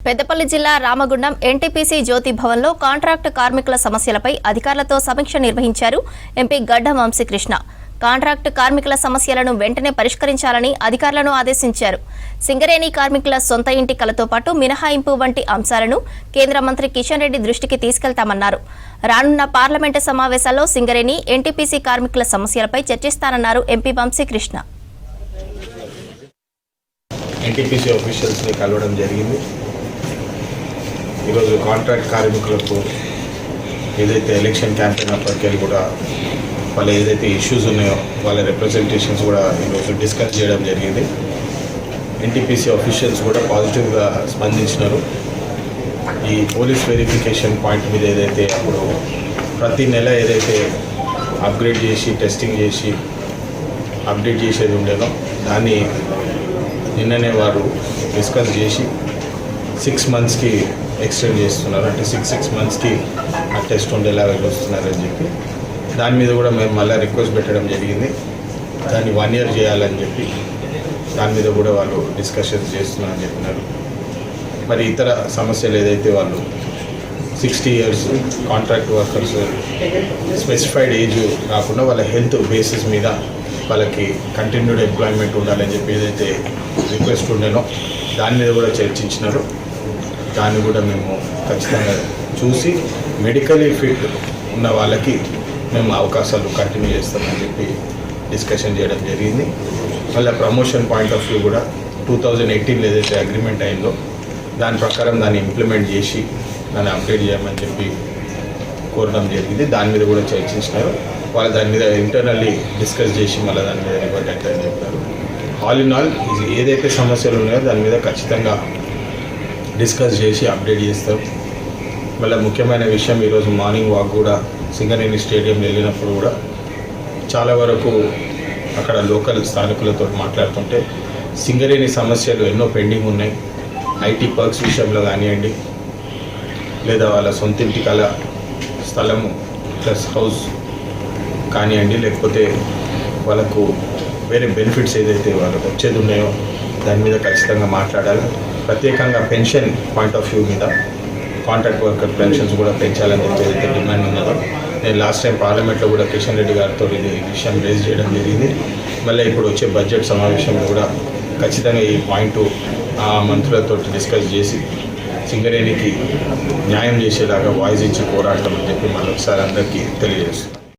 పెద్దపల్లి జిల్లా రామగుండం ఎన్టీపీసీ జ్యోతి భవన్లో కాంట్రాక్టు కార్మికుల సమస్యలపై అధికారులతో సమీక్ష నిర్వహించారు ఎంపీ గడ్డం వంశీకృష్ణ. కాంట్రాక్టు కార్మికుల సమస్యలను వెంటనే పరిష్కరించాలని అధికారులను ఆదేశించారు. సింగరేణి కార్మికుల సొంత ఇంటి కలతో పాటు మినహాయింపు వంటి అంశాలను కేంద్ర మంత్రి కిషన్ రెడ్డి దృష్టికి తీసుకెళ్తామన్నారు. రానున్న పార్లమెంటు సమావేశాల్లో సింగరేణి ఎన్టీపీసీ కార్మికుల సమస్యలపై చర్చిస్తానన్నారు ఎంపీ వంశీకృష్ణ. ఎన్టీపీసీ ఆఫీషియల్స్ని కలవడం జరిగింది. ఈరోజు కాంట్రాక్ట్ కార్మికులకు ఏదైతే ఎలక్షన్ క్యాంపెయిన్ అప్పటికెళ్ళి కూడా వాళ్ళ ఏదైతే ఇష్యూస్ ఉన్నాయో వాళ్ళ రిప్రజెంటేషన్స్ కూడా ఈరోజు డిస్కస్ చేయడం జరిగింది. ఎన్టీపీసీ ఆఫీషియల్స్ కూడా పాజిటివ్గా స్పందించినారు. ఈ పోలీస్ వెరిఫికేషన్ పాయింట్ మీద ఏదైతే అప్పుడు ప్రతి నెల ఏదైతే అప్గ్రేడ్ చేసి టెస్టింగ్ చేసి అప్డేట్ చేసేది ఉండేదో దాన్ని నిన్ననే వారు డిస్కస్ చేసి 6 monthsకి ఎక్స్టెండ్ చేస్తున్నారు. అంటే 6 monthsకి ఆ టెస్ట్ ఉండేలాగా చూస్తున్నారని చెప్పి దాని మీద కూడా మేము మళ్ళీ రిక్వెస్ట్ పెట్టడం జరిగింది. దాన్ని 1 year చేయాలని చెప్పి దాని మీద కూడా వాళ్ళు డిస్కషన్స్ చేస్తున్నారని చెప్పినారు. మరి ఇతర సమస్యలు ఏదైతే వాళ్ళు 60 years contract workers specified age కాకుండా వాళ్ళ హెల్త్ బేసిస్ మీద వాళ్ళకి కంటిన్యూడ్ ఎంప్లాయ్మెంట్ ఉండాలని చెప్పి ఏదైతే రిక్వెస్ట్ ఉండేనో దాని మీద కూడా చర్చించినారు. దాన్ని కూడా మేము ఖచ్చితంగా చూసి మెడికలీ ఫిట్ ఉన్న వాళ్ళకి మేము అవకాశాలు కంటిన్యూ చేస్తామని చెప్పి డిస్కషన్ చేయడం జరిగింది. మళ్ళీ ప్రమోషన్ పాయింట్ ఆఫ్ వ్యూ కూడా 2018 ఏదైతే అగ్రిమెంట్ అయిందో దాని ప్రకారం దాన్ని ఇంప్లిమెంట్ చేసి దాన్ని అప్డేట్ చేయమని చెప్పి కోరడం జరిగింది. దాని మీద కూడా చర్చించినారు. వాళ్ళు దాని మీద ఇంటర్నల్లీ డిస్కస్ చేసి మళ్ళీ దాని మీద రిపోర్ట్ అని చెప్పారు. ఆల్ ఇన్ ఆల్ ఏదైతే సమస్యలు ఉన్నాయో దాని మీద ఖచ్చితంగా డిస్కస్ చేసి అప్డేట్ చేస్తారు. మళ్ళీ ముఖ్యమైన విషయం ఈరోజు మార్నింగ్ వాక్ కూడా సింగరేణి స్టేడియం వెళ్ళినప్పుడు కూడా చాలా వరకు అక్కడ లోకల్ స్థానికులతో మాట్లాడుతుంటే సింగరేణి సమస్యలు ఎన్నో పెండింగ్ ఉన్నాయి. ఐటీ పర్క్స్ విషయంలో కానివ్వండి, లేదా వాళ్ళ సొంతింటి కల స్థలము ప్లస్ హౌస్ కానివ్వండి, లేకపోతే వాళ్ళకు వేరే బెనిఫిట్స్ ఏదైతే వాళ్ళకు వచ్చేది ఉన్నాయో దాని మీద ఖచ్చితంగా మాట్లాడాలి. ప్రత్యేకంగా పెన్షన్ పాయింట్ ఆఫ్ వ్యూ మీద కాంట్రాక్ట్ వర్కర్ పెన్షన్స్ కూడా పెంచాలని చెప్పి ఏదైతే డిమాండ్ ఉన్నదో నేను లాస్ట్ టైం పార్లమెంట్లో కూడా కిషన్ రెడ్డి గారితో ఇది విషయం రేజ్ చేయడం జరిగింది. మళ్ళీ ఇప్పుడు వచ్చే బడ్జెట్ సమావేశంలో కూడా ఖచ్చితంగా ఈ పాయింట్ ఆ మంత్రులతో డిస్కస్ చేసి సింగరేణికి న్యాయం చేసేలాగా వాయిస్ ఇచ్చి పోరాడతామని చెప్పి మళ్ళీ ఒకసారి అందరికీ తెలియజేస్తుంది.